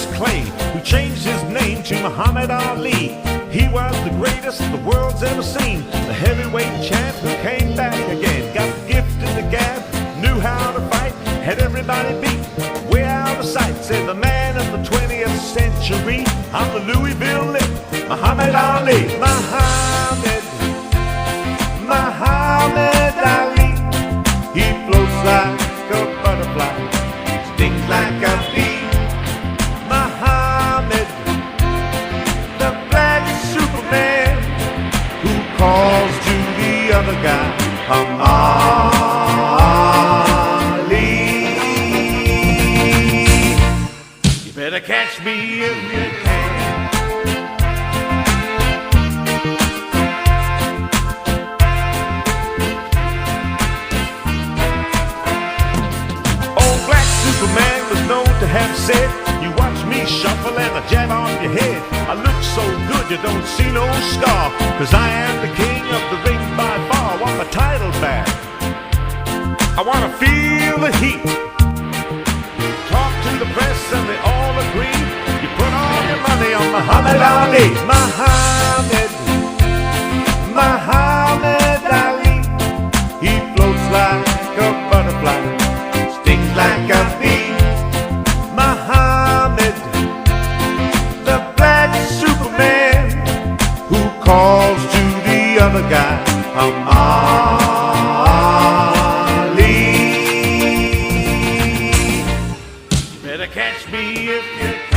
Cassius Clay, who changed his name to Muhammad Ali. He was the greatest the world's ever seen, the heavyweight champ who came back again. Got the gift of the gab, knew how to fight, had everybody beat, way out of sight. Said the man of the 20th century, I'm the Louisville Lick, Muhammad Ali. Muhammad Ali. He floats like a butterfly, stings like a bee. Muhammad, the black Superman, who calls to the other guy, Ali. You better catch me if you can. Superman was known to have said, you watch me shuffle and I jab on your head. I look so good you don't see no scar, 'cause I am the king of the ring by far. I want my title back, I wanna feel the heat. Talk to the press and they all agree, you put all your money on Muhammad Ali. Muhammad Ali. He floats like a butterfly, stings like a bee. Muhammad, the black Superman, who calls to the other guy, Ali. You better catch me if you can.